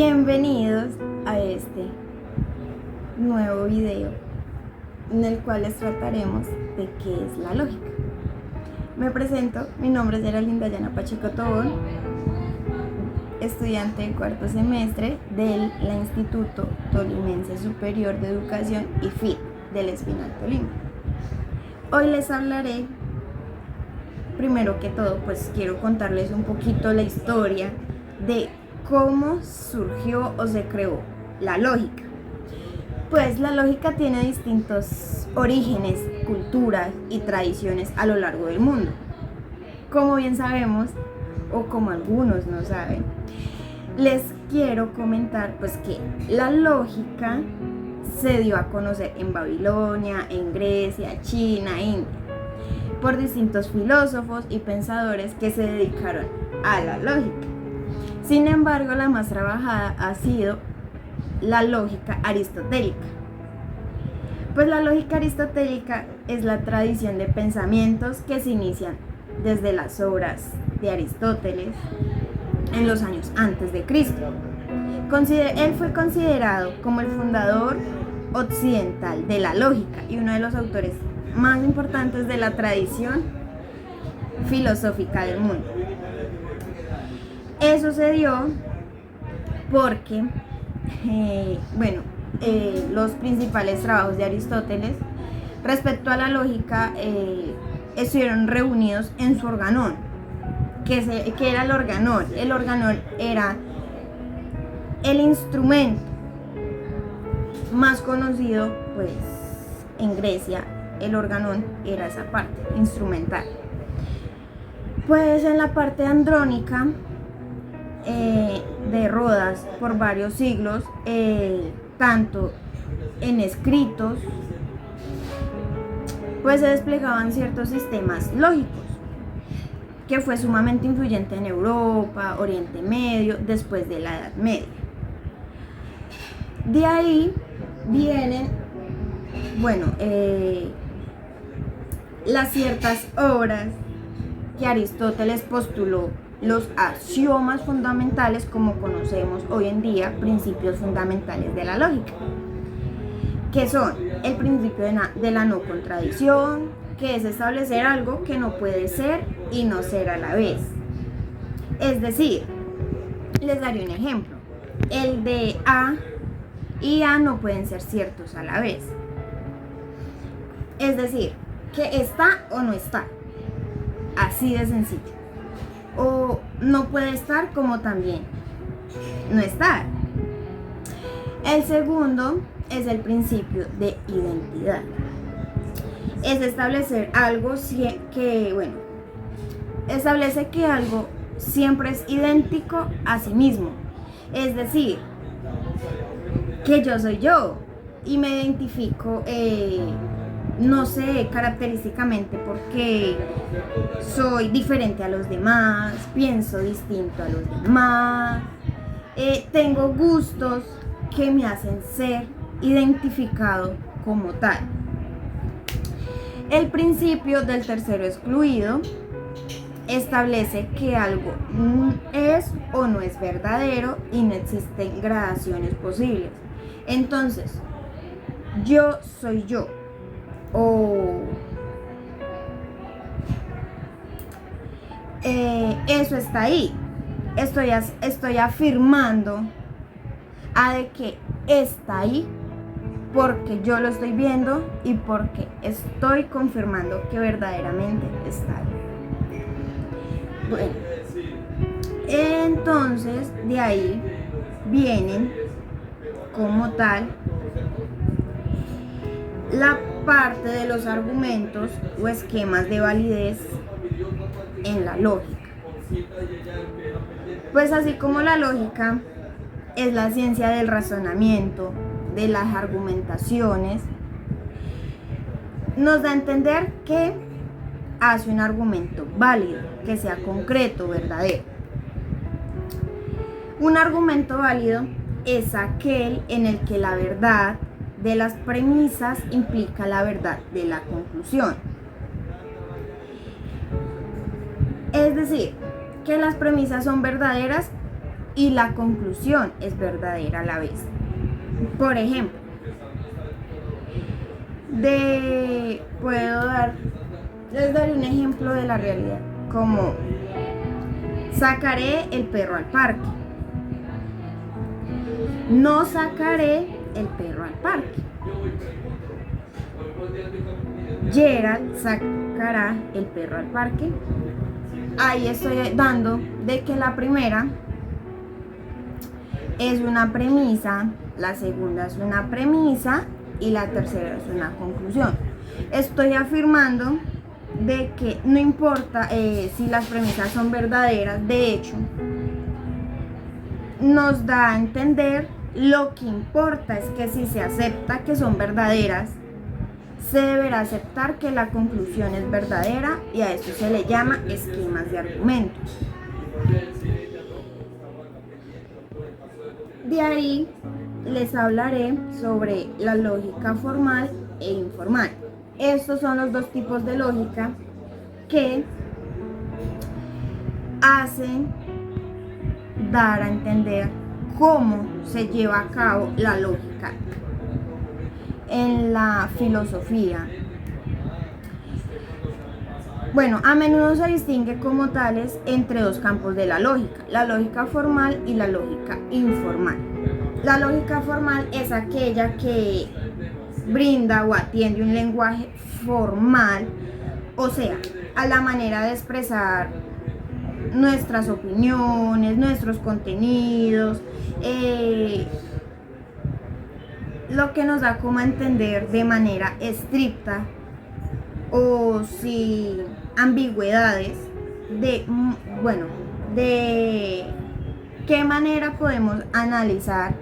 Bienvenidos a este nuevo video en el cual les trataremos de qué es la lógica. Me presento, mi nombre es Geraldine Dayana Pacheco Tobón, estudiante de cuarto semestre del Instituto Tolimense Superior de Educación IFIT del Espinal Tolima. Hoy les hablaré, primero que todo, pues quiero contarles un poquito la historia de cómo surgió o se creó la lógica. Pues la lógica tiene distintos orígenes, culturas y tradiciones a lo largo del mundo. Como bien sabemos, o como algunos no saben, les quiero comentar pues que la lógica se dio a conocer en Babilonia, en Grecia, China, India, por distintos filósofos y pensadores que se dedicaron a la lógica. Sin embargo, la más trabajada ha sido la lógica aristotélica. Pues la lógica aristotélica es la tradición de pensamientos que se inician desde las obras de Aristóteles en los años antes de Cristo. Él fue considerado como el fundador occidental de la lógica y uno de los autores más importantes de la tradición filosófica del mundo. Eso se dio porque, los principales trabajos de Aristóteles respecto a la lógica estuvieron reunidos en su organón. ¿Qué era el organón? El organón era el instrumento más conocido, pues, en Grecia. El organón era esa parte instrumental. Pues en la parte andrónica de Rodas por varios siglos, tanto en escritos, pues se desplegaban ciertos sistemas lógicos, que fue sumamente influyente en Europa, Oriente Medio, después de la Edad Media. De ahí vienen, las ciertas obras que Aristóteles postuló los axiomas fundamentales, como conocemos hoy en día, principios fundamentales de la lógica, que son el principio de la no contradicción, que es establecer algo que no puede ser y no ser a la vez. Es decir, les daré un ejemplo. El de A y A no pueden ser ciertos a la vez. Es decir, que está o no está. Así de sencillo. O no puede estar como también no estar. El segundo es el principio de identidad. Es establecer algo establece que algo siempre es idéntico a sí mismo. Es decir, que yo soy yo y me identifico, no sé, característicamente porque soy diferente a los demás, pienso distinto a los demás, tengo gustos que me hacen ser identificado como tal. El principio del tercero excluido establece que algo es o no es verdadero y no existen gradaciones posibles. Entonces, yo soy yo. Eso está ahí. Estoy afirmando de que está ahí porque yo lo estoy viendo y porque estoy confirmando que verdaderamente está ahí. Bueno, entonces de ahí vienen como tal la parte de los argumentos o esquemas de validez en la lógica. Pues así como la lógica es la ciencia del razonamiento, de las argumentaciones, nos da a entender que hace un argumento válido, que sea concreto, verdadero. Un argumento válido es aquel en el que la verdad de las premisas implica la verdad de la conclusión. Es decir, que las premisas son verdaderas y la conclusión es verdadera a la vez. Por ejemplo, les daré un ejemplo de la realidad, como sacaré el perro al parque. No sacaré el perro al parque. Gerald sacará el perro al parque. Ahí estoy dando de que la primera es una premisa, la segunda es una premisa y la tercera es una conclusión. Estoy afirmando de que no importa si las premisas son verdaderas, de hecho, nos da a entender lo que importa es que si se acepta que son verdaderas, se deberá aceptar que la conclusión es verdadera y a eso se le llama esquemas de argumentos. De ahí les hablaré sobre la lógica formal e informal. Estos son los dos tipos de lógica que hacen dar a entender cómo se lleva a cabo la lógica en la filosofía. Bueno, a menudo se distingue como tales entre dos campos de la lógica formal y la lógica informal. La lógica formal es aquella que brinda o atiende un lenguaje formal, o sea, a la manera de expresar nuestras opiniones, nuestros contenidos, lo que nos da como a entender de manera estricta o sin ambigüedades de qué manera podemos analizar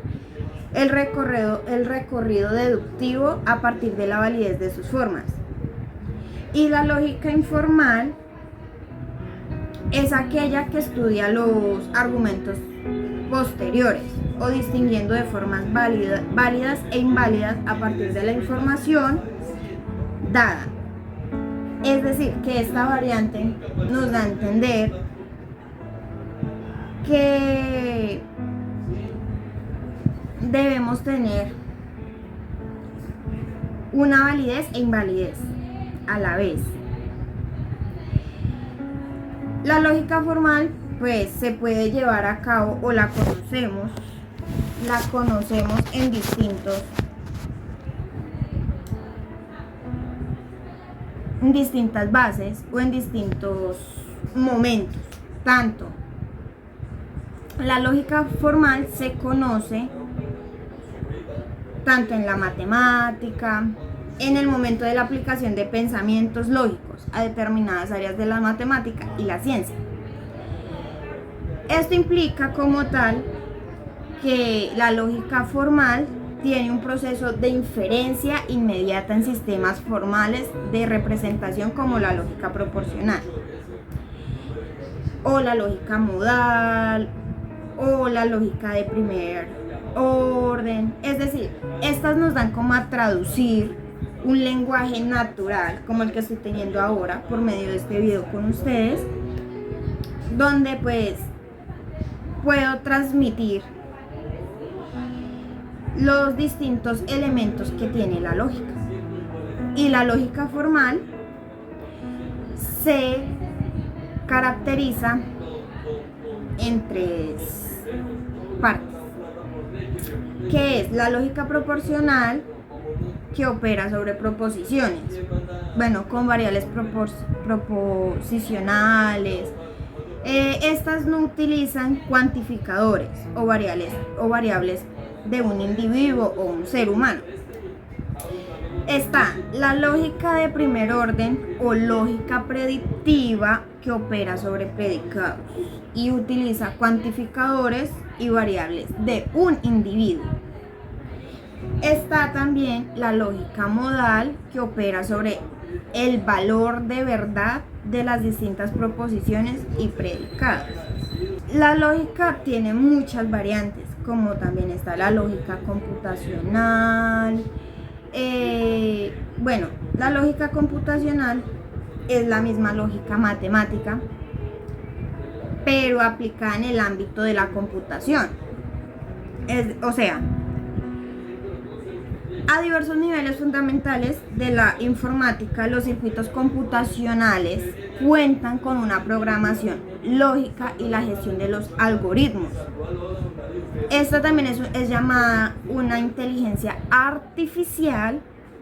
el recorrido deductivo a partir de la validez de sus formas. Y la lógica informal es aquella que estudia los argumentos posteriores o distinguiendo de formas válidas e inválidas a partir de la información dada. Es decir, que esta variante nos da a entender que debemos tener una validez e invalidez a la vez. La lógica formal pues se puede llevar a cabo o la conocemos en distintas bases o en distintos momentos. Tanto la lógica formal se conoce tanto en la matemática, en el momento de la aplicación de pensamientos lógicos a determinadas áreas de la matemática y la ciencia. Esto implica como tal que la lógica formal tiene un proceso de inferencia inmediata en sistemas formales de representación como la lógica proporcional o la lógica modal o la lógica de primer orden. Es decir, estas nos dan como a traducir un lenguaje natural como el que estoy teniendo ahora por medio de este video con ustedes, donde pues puedo transmitir los distintos elementos que tiene la lógica. Y la lógica formal se caracteriza en tres partes, que es la lógica proporcional, que opera sobre proposiciones, con variables proposicionales. Estas no utilizan cuantificadores o variables de un individuo o un ser humano. Está la lógica de primer orden o lógica predictiva, que opera sobre predicados y utiliza cuantificadores y variables de un individuo. Está también la lógica modal, que opera sobre el valor de verdad de las distintas proposiciones y predicados. La lógica tiene muchas variantes, como también está la lógica computacional. La lógica computacional es la misma lógica matemática, pero aplicada en el ámbito de la computación. O sea, a diversos niveles fundamentales de la informática, los circuitos computacionales cuentan con una programación lógica y la gestión de los algoritmos. Esta también es llamada una inteligencia artificial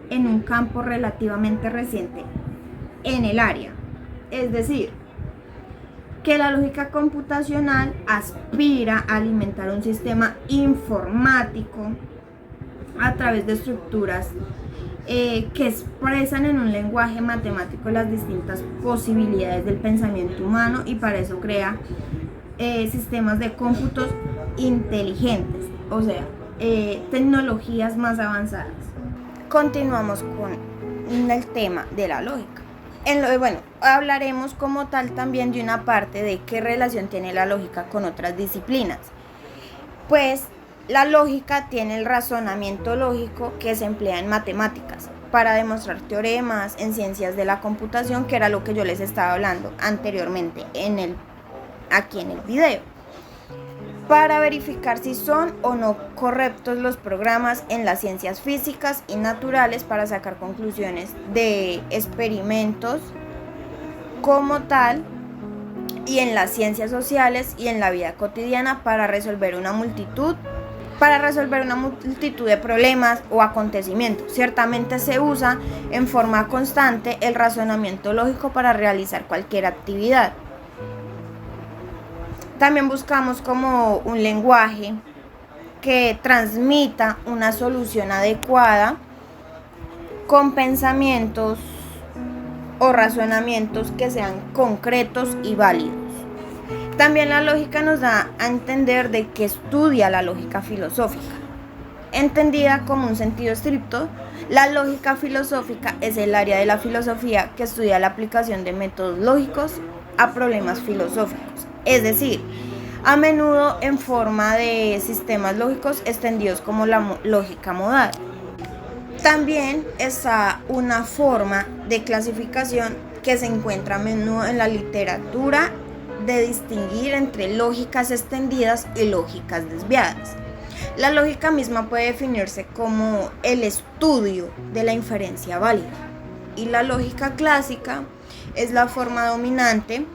en un campo relativamente reciente en el área. Es decir, que la lógica computacional aspira a alimentar un sistema informático a través de estructuras que expresan en un lenguaje matemático las distintas posibilidades del pensamiento humano, y para eso crea sistemas de cómputos inteligentes, o sea, tecnologías más avanzadas. Continuamos con el tema de la lógica. Bueno, hablaremos como tal también de una parte de qué relación tiene la lógica con otras disciplinas. Pues la lógica tiene el razonamiento lógico que se emplea en matemáticas para demostrar teoremas, en ciencias de la computación, que era lo que yo les estaba hablando anteriormente aquí en el video, para verificar si son o no correctos los programas en las ciencias físicas y naturales, para sacar conclusiones de experimentos como tal, y en las ciencias sociales y en la vida cotidiana para resolver una multitud de problemas o acontecimientos. Ciertamente se usa en forma constante el razonamiento lógico para realizar cualquier actividad. También buscamos como un lenguaje que transmita una solución adecuada con pensamientos o razonamientos que sean concretos y válidos. También la lógica nos da a entender de qué estudia la lógica filosófica. Entendida como un sentido estricto, la lógica filosófica es el área de la filosofía que estudia la aplicación de métodos lógicos a problemas filosóficos, es decir, a menudo en forma de sistemas lógicos extendidos como la lógica modal. También está una forma de clasificación que se encuentra a menudo en la literatura, de distinguir entre lógicas extendidas y lógicas desviadas. La lógica misma puede definirse como el estudio de la inferencia válida, y la lógica clásica es la forma dominante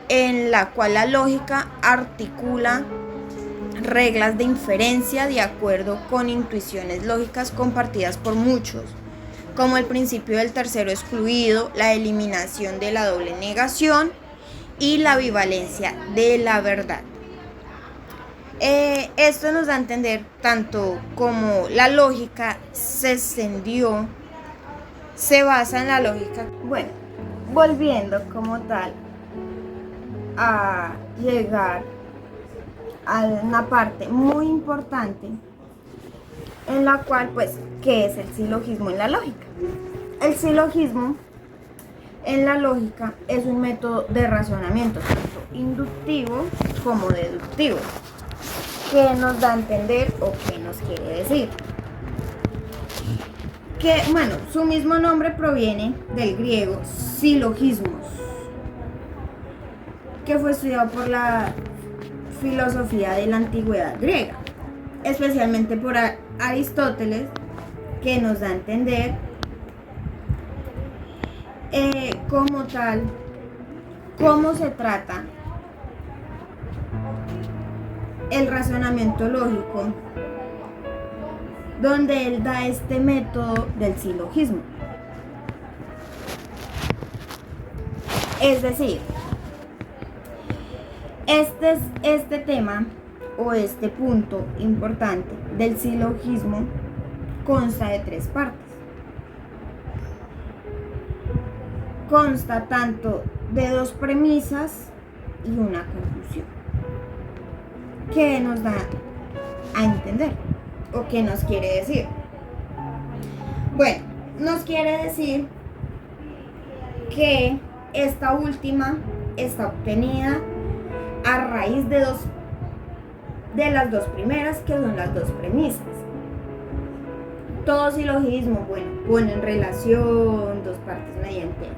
en la cual la lógica articula reglas de inferencia de acuerdo con intuiciones lógicas compartidas por muchos, como el principio del tercero excluido, la eliminación de la doble negación y la bivalencia de la verdad. Esto nos da a entender tanto como la lógica se extendió, se basa en la lógica. Bueno, volviendo como tal a llegar a una parte muy importante en la cual, pues, ¿qué es el silogismo en la lógica? El silogismo en la lógica es un método de razonamiento tanto inductivo como deductivo, que nos da a entender o qué nos quiere decir. Que, bueno, su mismo nombre proviene del griego silogismos, que fue estudiado por la filosofía de la antigüedad griega, especialmente por Aristóteles, que nos da a entender como tal cómo se trata el razonamiento lógico, donde él da este método del silogismo. Es decir, este tema o este punto importante del silogismo consta de 3 partes. Consta tanto de 2 premisas y una conclusión, que nos da a entender o qué nos quiere decir. Bueno, nos quiere decir que esta última está obtenida a raíz de las 2 primeras, que son las 2 premisas. Todo silogismo, bueno, pone en relación 2 partes mediante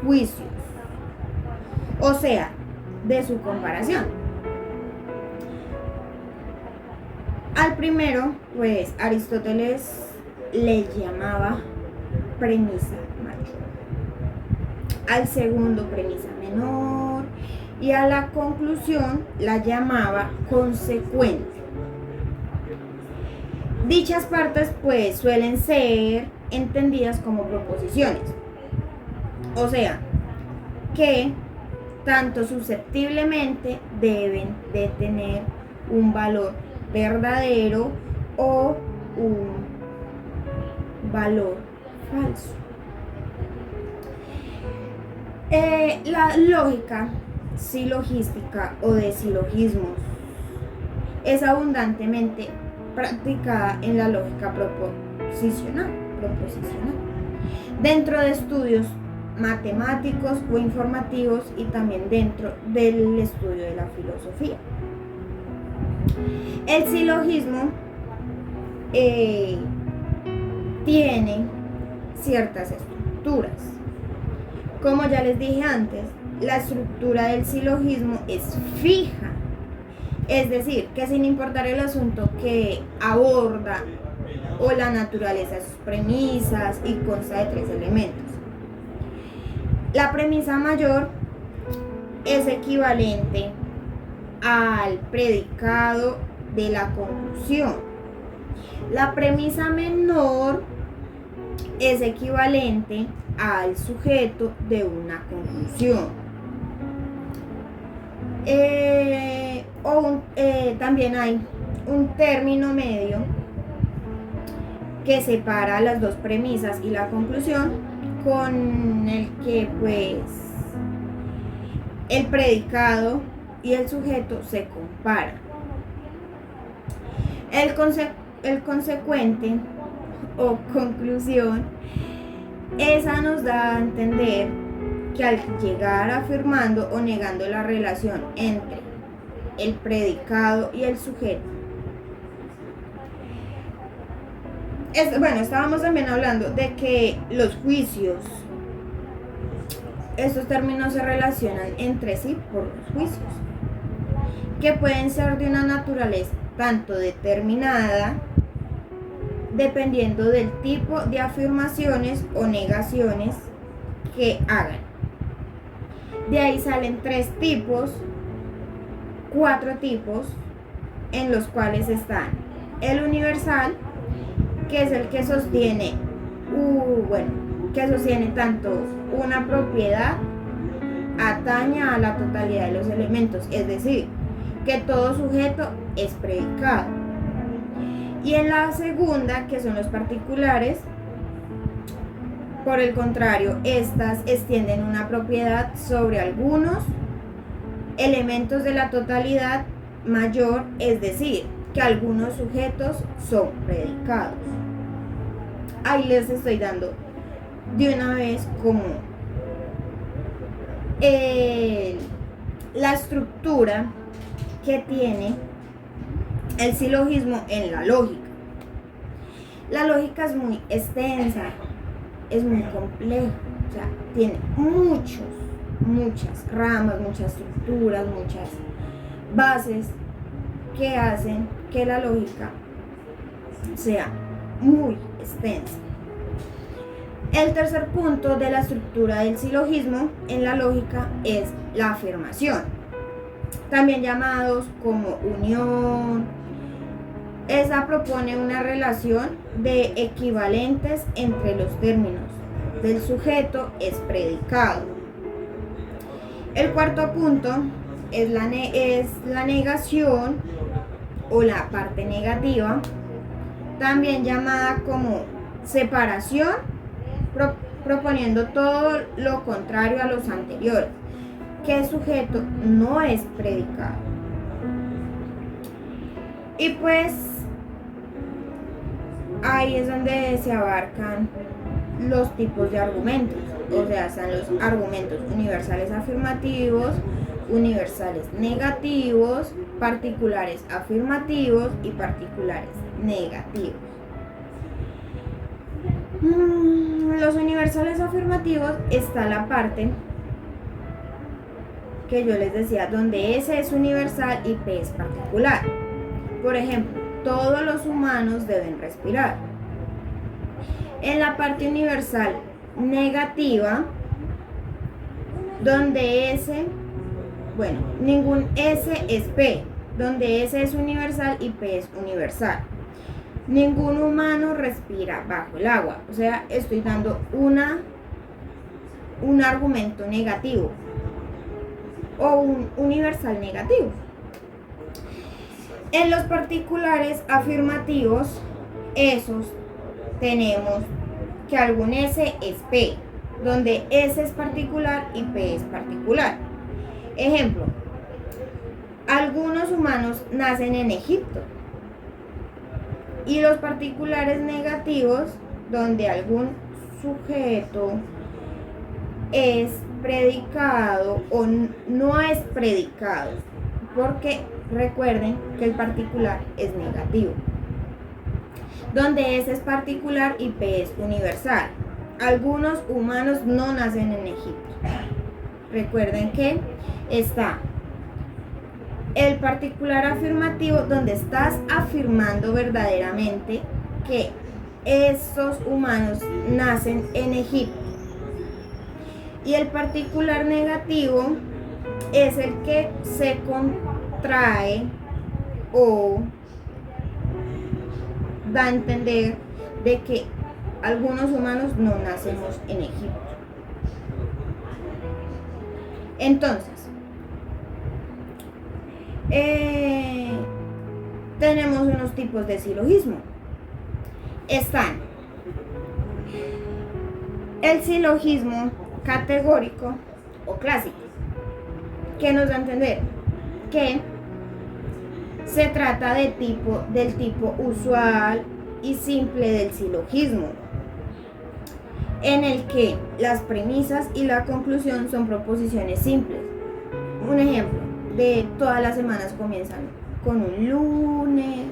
juicios. O sea, de su comparación. Al primero, pues Aristóteles le llamaba premisa mayor, al segundo premisa menor y a la conclusión la llamaba consecuente. Dichas partes pues suelen ser entendidas como proposiciones, o sea, que tanto susceptiblemente deben de tener un valor verdadero o un valor falso. La lógica silogística o de silogismos es abundantemente practicada en la lógica proposicional, dentro de estudios matemáticos o informativos y también dentro del estudio de la filosofía. El silogismo tiene ciertas estructuras. Como ya les dije antes, la estructura del silogismo es fija, es decir, que sin importar el asunto que aborda o la naturaleza de sus premisas y consta de 3 elementos. La premisa mayor es equivalente al predicado de la conclusión. La premisa menor es equivalente al sujeto de una conclusión. También hay un término medio que separa las dos premisas y la conclusión, con el que pues el predicado y el sujeto se comparan. El consecuente o conclusión, esa nos da a entender que al llegar afirmando o negando la relación entre el predicado y el sujeto, estábamos también hablando de que los juicios, estos términos se relacionan entre sí por los juicios, que pueden ser de una naturaleza tanto determinada, dependiendo del tipo de afirmaciones o negaciones que hagan. De ahí salen 4 tipos, en los cuales están el universal, que es el que sostiene, tanto una propiedad atañe a la totalidad de los elementos, es decir, que todo sujeto es predicado. Y en la segunda, que son los particulares, por el contrario, estas extienden una propiedad sobre algunos elementos de la totalidad mayor, es decir, que algunos sujetos son predicados. Ahí les estoy dando de una vez como la estructura que tiene el silogismo en la lógica. La lógica es muy extensa, es muy compleja, o sea, tiene muchas ramas, muchas estructuras, muchas bases que hacen que la lógica sea muy extensa. El tercer punto de la estructura del silogismo en la lógica es la afirmación, también llamados como unión. Esa propone una relación de equivalentes entre los términos del sujeto es predicado. El cuarto punto es la negación o la parte negativa, también llamada como separación, proponiendo todo lo contrario a los anteriores, que el sujeto no es predicado. Y pues ahí es donde se abarcan los tipos de argumentos, o sea, están los argumentos universales afirmativos, universales negativos, particulares afirmativos y particulares negativos. Los universales afirmativos está la parte que yo les decía, donde S es universal y P es particular. Por ejemplo, todos los humanos deben respirar. En la parte universal negativa, donde S, bueno, ningún S es P, donde S es universal y P es universal. Ningún humano respira bajo el agua. O sea, estoy dando un argumento negativo o un universal negativo. En los particulares afirmativos, esos tenemos que algún S es P, donde S es particular y P es particular. Ejemplo, algunos humanos nacen en Egipto. Y los particulares negativos, donde algún sujeto es predicado o no es predicado, porque recuerden que el particular es negativo. Donde S es particular y P es universal. Algunos humanos no nacen en Egipto. Recuerden que está el particular afirmativo, donde estás afirmando verdaderamente que esos humanos nacen en Egipto. Y el particular negativo es el que se contrae o da a entender de que algunos humanos no nacemos en Egipto. Entonces, tenemos unos tipos de silogismo. Están el silogismo categórico o clásico, que nos da a entender que se trata del tipo usual y simple del silogismo, en el que las premisas y la conclusión son proposiciones simples. Un ejemplo de todas las semanas comienzan con un lunes,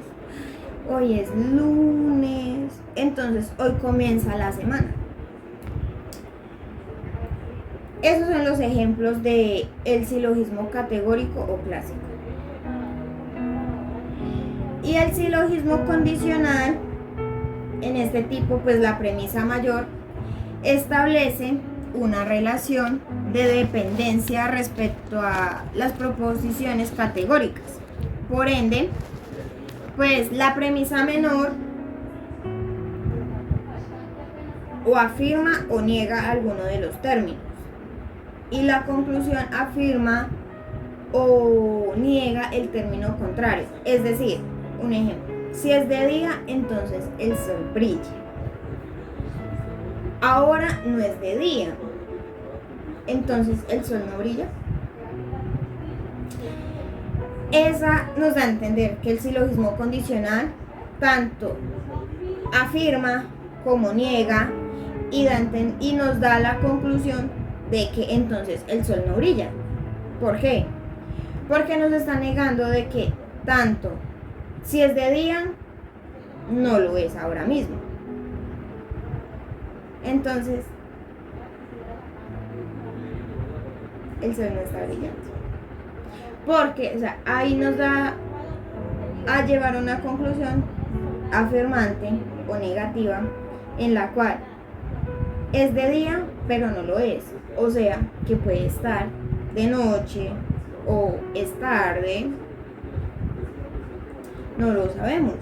hoy es lunes, entonces hoy comienza la semana. Esos son los ejemplos de el silogismo categórico o clásico. Y el silogismo condicional, en este tipo, pues la premisa mayor establece una relación de dependencia respecto a las proposiciones categóricas. Por ende, pues la premisa menor o afirma o niega alguno de los términos, y la conclusión afirma o niega el término contrario. Es decir, un ejemplo, si es de día, entonces el sol brilla. Ahora no es de día, entonces el sol no brilla. Esa nos da a entender que el silogismo condicional tanto afirma como niega y nos da la conclusión de que entonces el sol no brilla. ¿Por qué? Porque nos está negando de que tanto si es de día, no lo es ahora mismo. Entonces, el sol no está brillando. Porque, o sea, ahí nos da a llevar a una conclusión afirmante o negativa, en la cual es de día, pero no lo es. O sea, que puede estar de noche o es tarde, no lo sabemos.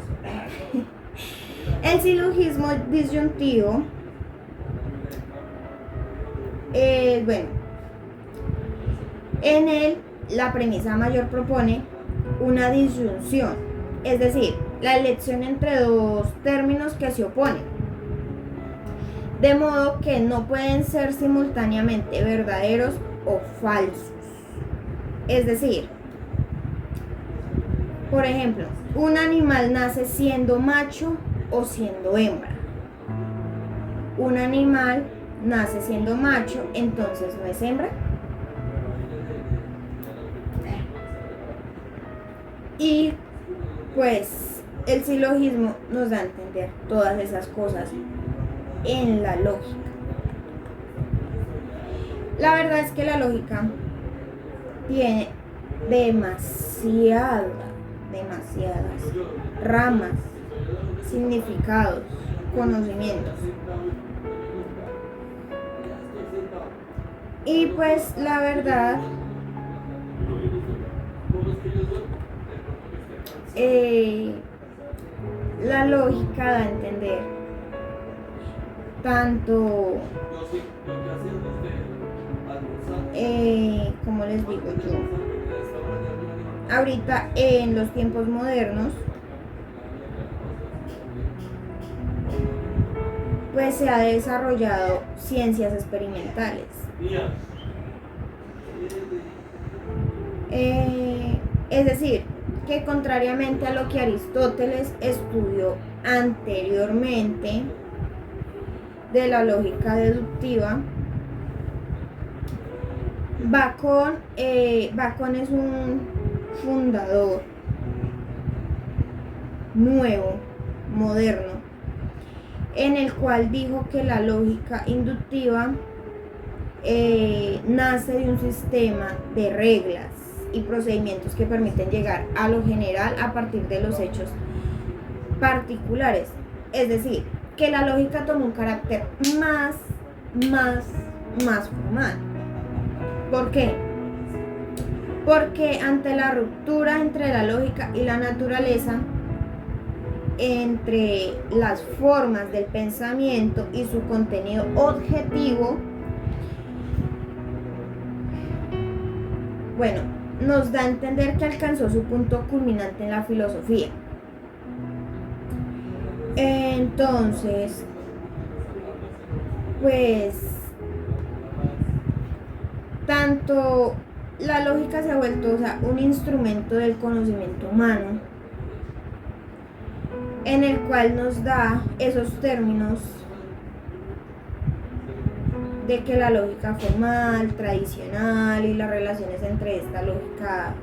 El silogismo disyuntivo, bueno, en él la premisa mayor propone una disyunción, es decir, la elección entre dos términos que se oponen, de modo que no pueden ser simultáneamente verdaderos o falsos. Es decir, por ejemplo, un animal nace siendo macho o siendo hembra. Un animal nace siendo macho, entonces no es hembra. Y pues el silogismo nos da a entender todas esas cosas en la lógica. La verdad es que la lógica tiene demasiadas ramas, significados, conocimientos. Y pues la verdad, la lógica da a entender tanto, como les digo yo, ahorita en los tiempos modernos, pues se ha desarrollado ciencias experimentales. Es decir, que contrariamente a lo que Aristóteles estudió anteriormente de la lógica deductiva, Bacon es un fundador nuevo, moderno, en el cual dijo que la lógica inductiva nace de un sistema de reglas y procedimientos que permiten llegar a lo general a partir de los hechos particulares. Es decir, que la lógica toma un carácter más formal. ¿Por qué? Porque ante la ruptura entre la lógica y la naturaleza, entre las formas del pensamiento y su contenido objetivo, bueno, nos da a entender que alcanzó su punto culminante en la filosofía. Entonces, pues, tanto la lógica se ha vuelto, un instrumento del conocimiento humano, en el cual nos da esos términos de que la lógica formal, tradicional y las relaciones entre esta lógica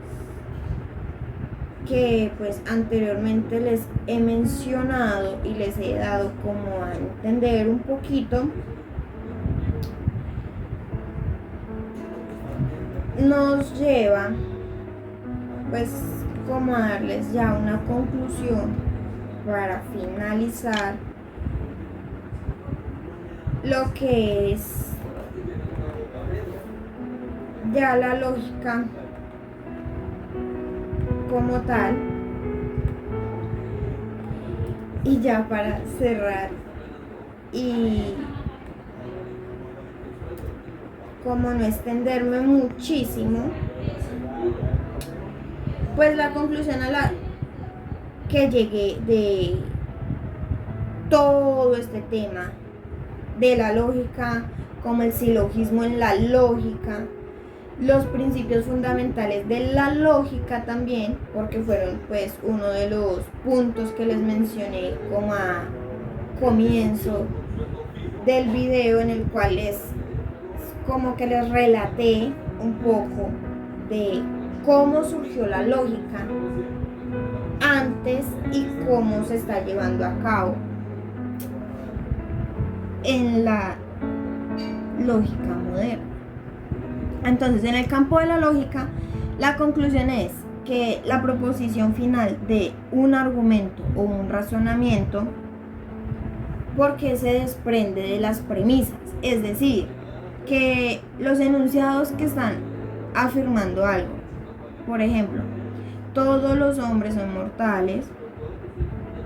que pues anteriormente les he mencionado y les he dado como a entender un poquito, nos lleva pues como a darles ya una conclusión para finalizar lo que es ya la lógica como tal. Y ya para cerrar y como no extenderme muchísimo, pues la conclusión a la que llegué de todo este tema de la lógica, como el silogismo en la lógica, los principios fundamentales de la lógica también, porque fueron pues uno de los puntos que les mencioné como a comienzo del video, en el cual como que les relaté un poco de cómo surgió la lógica antes y cómo se está llevando a cabo en la lógica moderna. Entonces, en el campo de la lógica, la conclusión es que la proposición final de un argumento o un razonamiento, porque se desprende de las premisas, es decir, que los enunciados que están afirmando algo, por ejemplo, todos los hombres son mortales,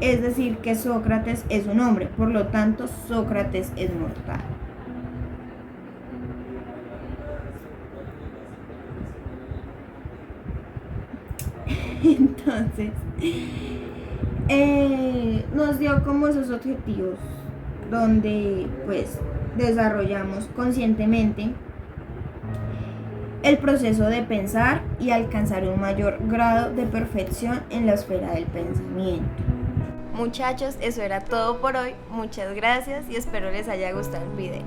es decir, que Sócrates es un hombre, por lo tanto Sócrates es mortal. Entonces, nos dio como esos objetivos donde pues desarrollamos conscientemente el proceso de pensar y alcanzar un mayor grado de perfección en la esfera del pensamiento. Muchachos, eso era todo por hoy. Muchas gracias y espero les haya gustado el video.